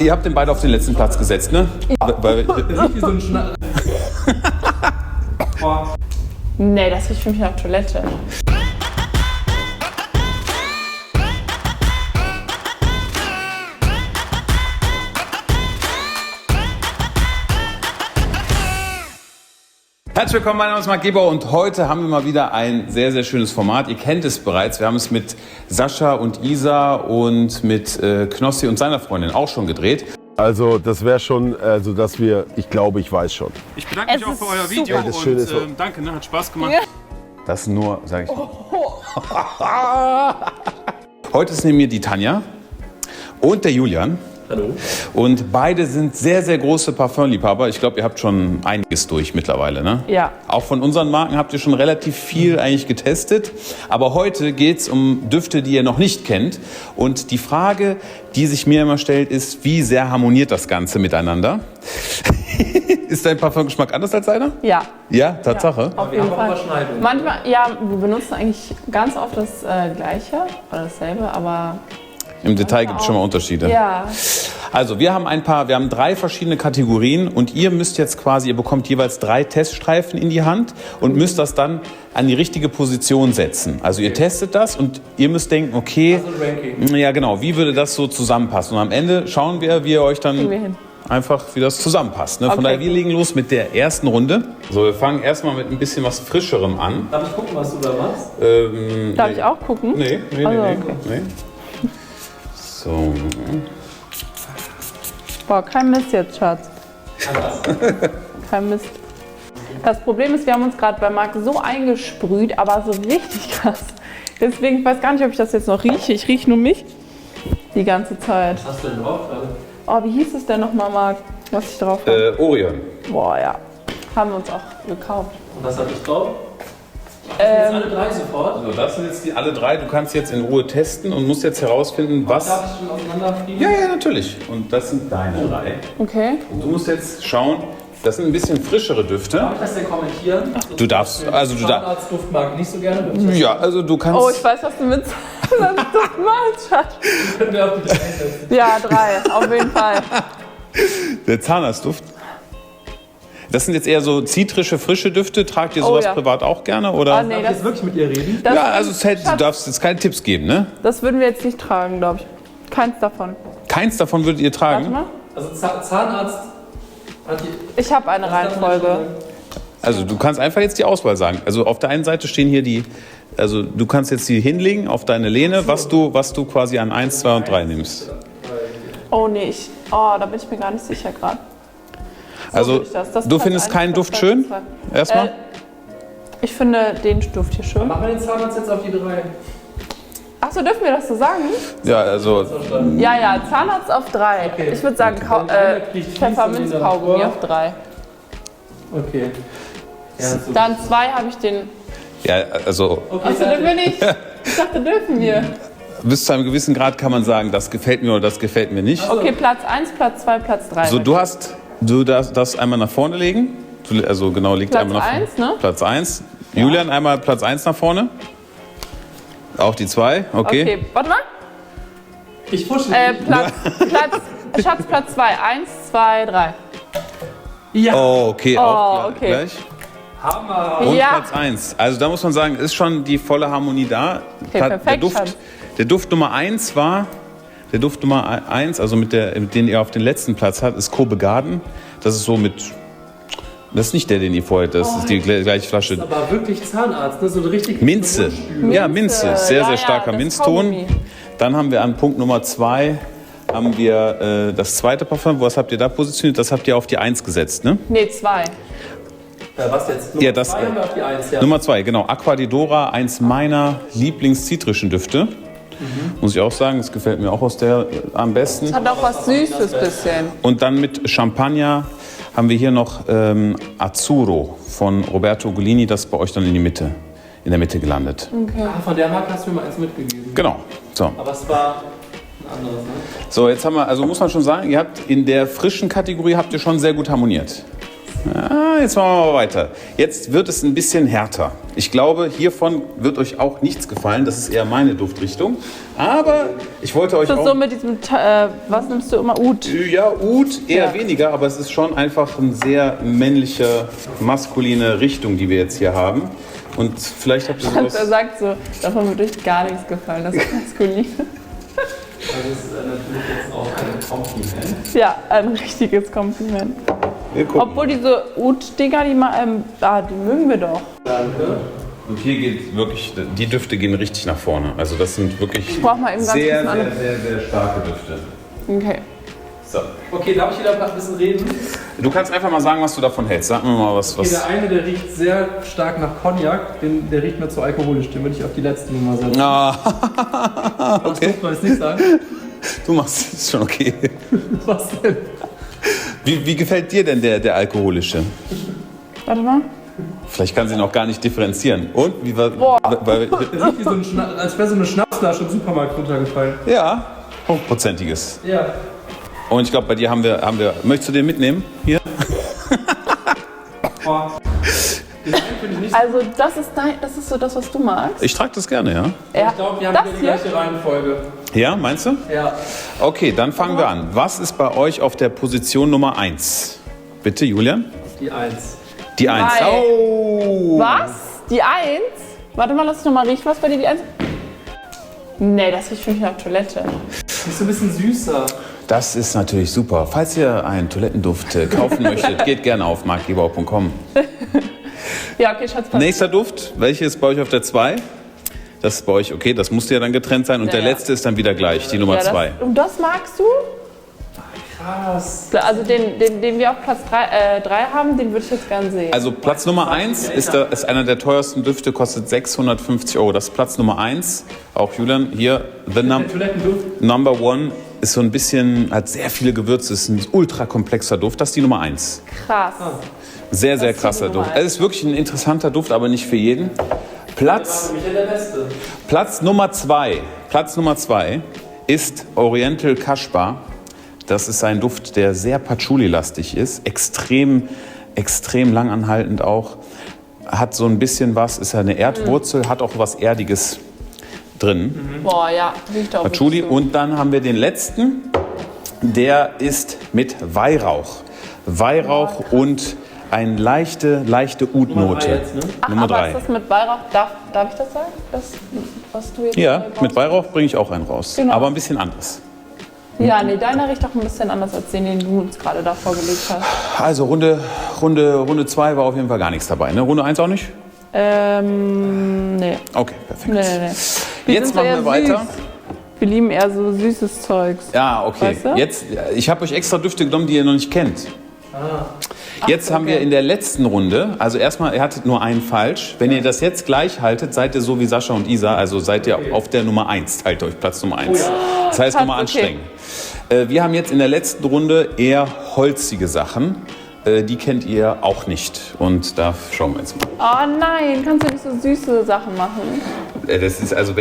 Ihr habt den beide auf den letzten Platz gesetzt, ne? Weil, Wie so ein Nee, das riecht für mich nach Toilette. Herzlich willkommen, mein Name ist Marc Gebauer und heute haben wir mal wieder ein sehr, sehr schönes Format. Ihr kennt es bereits. Wir haben es mit Sascha und Isa und mit Knossi und seiner Freundin auch schon gedreht. Also das wäre schon, also dass wir, ich glaube, ich weiß schon. Ich bedanke mich auch für euer Video Ja, das Schöne ist, und danke, ne, hat Spaß gemacht. Ja. Das nur, sage ich. Heute ist neben mir die Tanja und der Julian. Hallo. Und beide sind sehr, sehr große Parfümliebhaber. Ich glaube, ihr habt schon einiges durch mittlerweile, ne? Ja. Auch von unseren Marken habt ihr schon relativ viel eigentlich getestet. Aber heute geht es um Düfte, die ihr noch nicht kennt. Und die Frage, die sich mir immer stellt, ist, wie sehr harmoniert das Ganze miteinander? Ist dein Parfümgeschmack anders als deiner? Ja. Ja, Tatsache? Auf Wir jeden haben auch Fall. Überschneidungen. Manchmal, ja, wir benutzen eigentlich ganz oft das Gleiche oder dasselbe, aber Im Detail gibt es schon mal Unterschiede. ja. Also wir haben drei verschiedene Kategorien und ihr müsst jetzt quasi, ihr bekommt jeweils 3 Teststreifen in die Hand und müsst das dann an die richtige Position setzen. Also ihr testet das und ihr müsst denken, okay, Also ein Ranking. ja genau, wie würde das so zusammenpassen? Und am Ende schauen wir, wie ihr euch Kriegen wir dann hin. einfach, wie das zusammenpasst. Ne? Von Okay. daher, wir legen los mit der ersten Runde. So, wir fangen erstmal mit ein bisschen was Frischerem an. Darf ich gucken, was du da machst? Darf ich auch gucken? Nee. Also, okay. nee. So. Boah, kein Mist jetzt, Schatz. Kein Mist. Das Problem ist, wir haben uns gerade bei Marc so eingesprüht, aber so richtig krass. Deswegen, ich weiß gar nicht, ob ich das jetzt noch rieche. Ich rieche nur mich die ganze Zeit. Was hast du denn drauf gerade? Oh, wie hieß es denn nochmal, Marc, was ich drauf habe? Orion. Boah, ja. Haben wir uns auch gekauft. Und was hab ich drauf? Jetzt alle 3 sofort. So, das sind jetzt alle 3. Du kannst jetzt in Ruhe testen und musst jetzt herausfinden, was... Darf ich schon auseinanderfliegen? Ja, natürlich. Und das sind deine 3. Okay. Und du musst jetzt schauen, das sind ein bisschen frischere Düfte. Darf ich das denn kommentieren? Du darfst, also du darfst. Zahnarztduft mag ich nicht so gerne. Darf ich Ja, also du kannst... Oh, ich weiß, was du mit Duft meinst, Schatz. das können wir auf die 3 setzen. Ja, 3, auf jeden Fall. Der Zahnarztduft. Das sind jetzt eher so zitrische, frische Düfte. Tragt ihr Oh, sowas ja. privat auch gerne? Oder? Ah, nee, Darf ich jetzt wirklich mit ihr reden? das, Ja, also du darfst jetzt keine Tipps geben, ne? das würden wir jetzt nicht tragen, glaube ich. Keins davon. Keins davon würdet ihr tragen? Warte mal. Also Zahnarzt hat die... Ich habe eine Reihenfolge. Also du kannst einfach jetzt die Auswahl sagen. Also auf der einen Seite stehen hier die, also du kannst jetzt die hinlegen auf deine Lehne, was du quasi an 1, 2 und 3 nimmst. Oh nee, da bin ich mir gar nicht sicher gerade. Also würde ich das. du Platz findest 1, keinen Platz Duft 2, schön? Platz 2. Erstmal? Ich finde den Duft hier schön. Machen wir den Zahnarzt jetzt auf die 3. Achso, dürfen wir das so sagen? Ja, also Ja, Zahnarzt auf 3. Okay. Ich würde sagen Pfefferminzkaugummi auf 3. Okay. Ja, so. Dann 2 habe ich den... ja, also Okay, Achso, dürfen wir nicht. Ich dachte, dürfen wir. bis zu einem gewissen Grad kann man sagen, das gefällt mir oder das gefällt mir nicht. Okay, Platz 1, Platz 2, Platz 3. So, du darfst einmal nach vorne legen. Also genau, liegt Platz einmal nach vorne. 1, ne? Platz 1. Julian, einmal Platz 1 nach vorne. Auch die 2, okay. Okay, warte mal. Ich pushe Schatz, Platz 2. 1, 2, 3. Ja. Oh, okay, auch okay. gleich. Hammer. Und Ja. Platz 1. Also da muss man sagen, ist schon die volle Harmonie da. Okay, perfekt, Schatz. Der Duft Nummer 1 war, also mit den ihr auf den letzten Platz habt, ist Kobe Garden. Das ist so das ist nicht der, den ihr vorher, das ist die gleiche Flasche. Das ist aber wirklich Zahnarzt, ne? So ein richtig Minze. Ja, Minze. Sehr, sehr starker das Minzton. Kaugummi. Dann haben wir an Punkt Nummer 2 haben wir das zweite Parfum. Was habt ihr da positioniert? Das habt ihr auf die 1 gesetzt, ne? Nee, 2. Was jetzt? Nummer Ja, das- 2 haben wir auf die 1, ja. Nummer 2, genau. Aqua di Dora, eins meiner Lieblings-zitrischen Düfte. Muss ich auch sagen, das gefällt mir auch am besten. Hat auch was Süßes bisschen. Und dann mit Champagner haben wir hier noch Azzurro von Roberto Ugolini. Das ist bei euch dann in der Mitte gelandet. Von der Marke hast du mir mal eins mitgegeben. Genau. So. Aber es war ein anderes, ne? So, jetzt haben wir, also muss man schon sagen, ihr habt in der frischen Kategorie habt ihr schon sehr gut harmoniert. Jetzt machen wir mal weiter. Jetzt wird es ein bisschen härter. Ich glaube, hiervon wird euch auch nichts gefallen. Das ist eher meine Duftrichtung. Aber ich wollte euch Das ist auch... so mit diesem, was nimmst du immer? Oud. Ja, Oud eher Ja. weniger, aber es ist schon einfach eine sehr männliche, maskuline Richtung, die wir jetzt hier haben. Und vielleicht habt ihr Er sowas... sagt so, davon wird euch gar nichts gefallen, das ist maskulin. Das ist natürlich jetzt auch ein Kompliment. Ja, ein richtiges Kompliment. Wir gucken. Obwohl diese Oud-Dinger, die mögen wir doch. Danke. Und hier geht wirklich, die Düfte gehen richtig nach vorne. Also das sind wirklich Ich brauch mal eben ganz sehr, kurz sehr, eine- sehr, sehr starke Düfte. Okay. So. Okay, darf ich wieder ein bisschen reden? Du kannst einfach mal sagen, was du davon hältst. Sag mir mal was. Okay, der eine, der riecht sehr stark nach Cognac, der riecht mir zu alkoholisch, den würde ich auf die letzte Nummer setzen. Ah, Das okay. durfte man jetzt nicht sagen. Du machst es, ist schon okay. Was denn? Wie gefällt dir denn der alkoholische? Warte mal. Vielleicht kann sie noch gar nicht differenzieren. Und? Wie war, Boah. weil, Der riecht wie so ein als wäre so eine Schnapsflasche im Supermarkt runtergefallen. ja, hochprozentiges. Ja. Und ich glaube, bei dir haben wir, möchtest du den mitnehmen? Hier? Boah. Den einen finde ich nicht. Also das ist so das, was du magst. Ich trage das gerne, ja. Ja. Ich glaube, wir haben Das hier die hier? gleiche Reihenfolge. Ja, meinst du? Ja. Okay, dann fangen wir an. Was ist bei euch auf der Position Nummer 1? Bitte, Julian? Die 1. Die 1. Drei. Oh! Was? Die 1? Warte mal, lass mich noch mal riechen. Was bei dir die 1? Nee, das riecht für mich nach Toilette. Die ist so ein bisschen süßer. Das ist natürlich super. Falls ihr einen Toilettenduft kaufen möchtet, geht gerne auf markgebauer.com. Ja, okay, Schatz, passt. Nächster Duft, welche ist bei euch auf der 2? Das ist bei euch okay, das musste ja dann getrennt sein. Und Ja, der ja. letzte ist dann wieder gleich, die Nummer Ja, 2. Und das magst du? Krass. Also den wir auf Platz 3 haben, den würde ich jetzt gern sehen. Also Platz Nummer 1 ist einer der teuersten Düfte, kostet 650 Euro. Das ist Platz Nummer 1. Auch Julian, hier, Der Toilettenduft. Number 1 ist so ein bisschen, hat sehr viele Gewürze, ist ein ultra komplexer Duft. Das ist die Nummer 1. Krass. Sehr, sehr Das ist die krasser Nummer Duft. 1. Es ist wirklich ein interessanter Duft, aber nicht für jeden. Platz Für mich ja der Beste. Platz Nummer 2 ist Oriental Kashbar. Das ist ein Duft, der sehr Patchouli-lastig ist, extrem langanhaltend auch. Hat so ein bisschen was, ist ja eine Erdwurzel, hat auch was Erdiges drin. Boah, ja, riecht auch Patchouli. wirklich so. Und dann haben wir den letzten, der ist mit Weihrauch. Weihrauch und eine leichte Nummer drei Oud-Note. jetzt, ne? Ach, Nummer aber 3. ist das mit Weihrauch? Darf ich das sagen? Das, was du jetzt Ja, brauchst? mit Weihrauch bringe ich auch einen raus. Genau. Aber ein bisschen anders. Ja, nee, deiner riecht auch ein bisschen anders als den du uns gerade da vorgelegt hast. Also Runde 2 war auf jeden Fall gar nichts dabei. Ne? Runde 1 auch nicht? Nee. Okay, perfekt. Nee. Wir Jetzt sind so machen eher wir weiter. süß. Wir lieben eher so süßes Zeugs. Ja, okay. Weißt du? Jetzt, ich habe euch extra Düfte genommen, die ihr noch nicht kennt. Jetzt haben wir okay. in der letzten Runde, also erstmal, ihr hattet nur einen falsch. Wenn ihr das jetzt gleich haltet, seid ihr so wie Sascha und Isa, also seid ihr auf der Nummer 1, teilt euch Platz Nummer 1. Das heißt, Krass, nochmal okay. anstrengen. Wir haben jetzt in der letzten Runde eher holzige Sachen. Die kennt ihr auch nicht. Und da schauen wir jetzt mal. Oh nein, kannst du nicht so süße Sachen machen? Das ist also,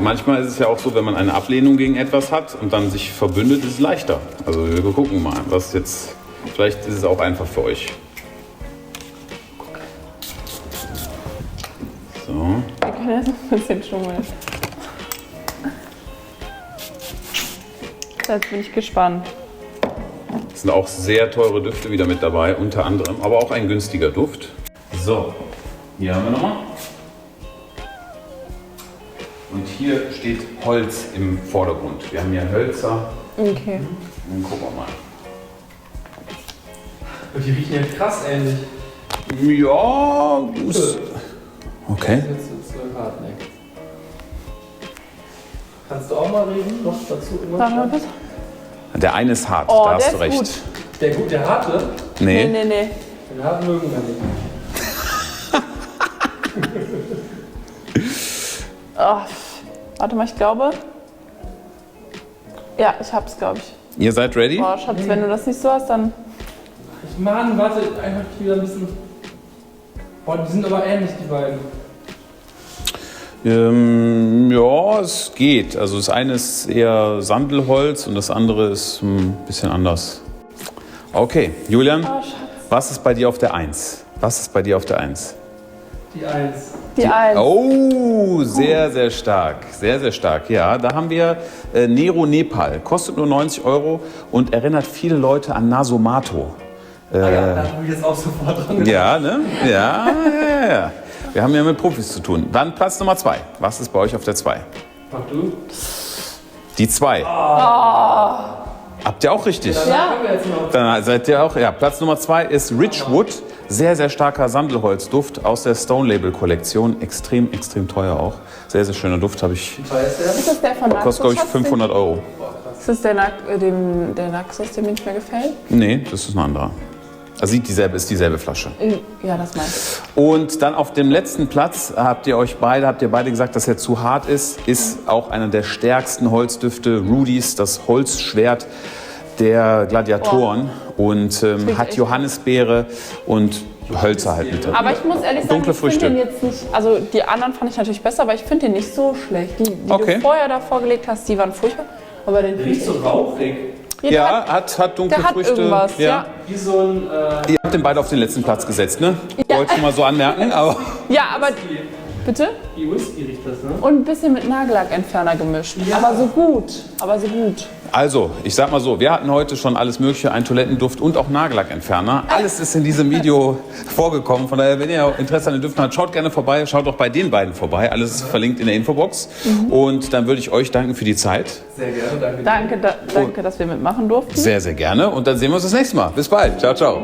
manchmal ist es ja auch so, wenn man eine Ablehnung gegen etwas hat und dann sich verbündet, ist es leichter. Also wir gucken mal, was jetzt. Vielleicht ist es auch einfach für euch. So. Wir können jetzt noch ein bisschen schummeln. Jetzt bin ich gespannt. Es sind auch sehr teure Düfte wieder mit dabei, unter anderem, aber auch ein günstiger Duft. So, hier haben wir nochmal. Und hier steht Holz im Vordergrund. Wir haben hier Hölzer. Okay. Dann gucken wir mal. Und die riechen ja krass ähnlich. Ja, okay. Jetzt wird's so Hartneck. Kannst du auch mal reden? Noch dazu irgendwas? Warte mal bitte. Der eine ist hart, Oh, da hast der du ist recht. gut. Der harte? Nee. Nee. Den harten mögen wir nicht. Oh, warte mal, ich glaube. Ja, ich hab's, glaube ich. Ihr seid ready? Boah, Schatz, wenn du das nicht so hast, dann. Mann, warte, einfach wieder ein bisschen. Boah, die sind aber ähnlich, die beiden. Ja, es geht. Also das eine ist eher Sandelholz und das andere ist ein bisschen anders. Okay, Julian, Oh, Schatz. Was ist bei dir auf der 1? Was ist bei dir auf der 1? Die 1. Die 1. Oh, sehr, sehr stark. Sehr, sehr stark. Ja, da haben wir Nero Nepal. Kostet nur 90 € und erinnert viele Leute an Nasomato. Da habe ich jetzt auch sofort dran gedacht. Ja, ne? Ja. Wir haben ja mit Profis zu tun. Dann Platz Nummer 2. Was ist bei euch auf der 2? Mach du. Die 2. Habt ihr auch richtig? Ja. Dann seid ihr auch. Ja, Platz Nummer 2 ist Richwood. Sehr, sehr starker Sandelholzduft aus der Stone Label Kollektion. Extrem, extrem teuer auch. Sehr, sehr schöner Duft. Habe ich. Wie teuer ist der? Ist das der von Naxos? Kostet, glaube ich, 500 €. Ist das der Naxos, der mir nicht mehr gefällt? Nee, das ist ein anderer. Also ist dieselbe Flasche. Ja, das meine ich. Und dann auf dem letzten Platz habt ihr beide gesagt, dass er zu hart ist. Ist auch einer der stärksten Holzdüfte. Rudys, das Holzschwert der Gladiatoren. Und hat Johannisbeere und Hölzer halt mit drin. Aber ich muss ehrlich sagen, Dunkle ich finde Früchte. den jetzt nicht, also die anderen fand ich natürlich besser, aber ich finde den nicht so schlecht. Die Okay. du vorher da vorgelegt hast, die waren furchtbar. Aber den finde Riecht ich so rauchig. Ja, hat dunkle der hat Früchte. irgendwas, ja. Wie so ein. Ihr habt den beide auf den letzten Platz gesetzt, ne? Ja. Wollte ich mal so anmerken, aber Ja, aber bitte? Wie Whisky riecht das, ne? Und ein bisschen mit Nagellackentferner gemischt. Ja. Aber so gut. Aber so gut. also, ich sag mal so, wir hatten heute schon alles mögliche, einen Toilettenduft und auch Nagellackentferner. Alles ist in diesem Video vorgekommen. Von daher, wenn ihr Interesse an den Düften habt, schaut gerne vorbei. Schaut auch bei den beiden vorbei. Alles ist verlinkt in der Infobox. Und dann würde ich euch danken für die Zeit. Sehr gerne, danke. Danke, dass wir mitmachen durften. Sehr, sehr gerne. Und dann sehen wir uns das nächste Mal. Bis bald. Ciao, ciao.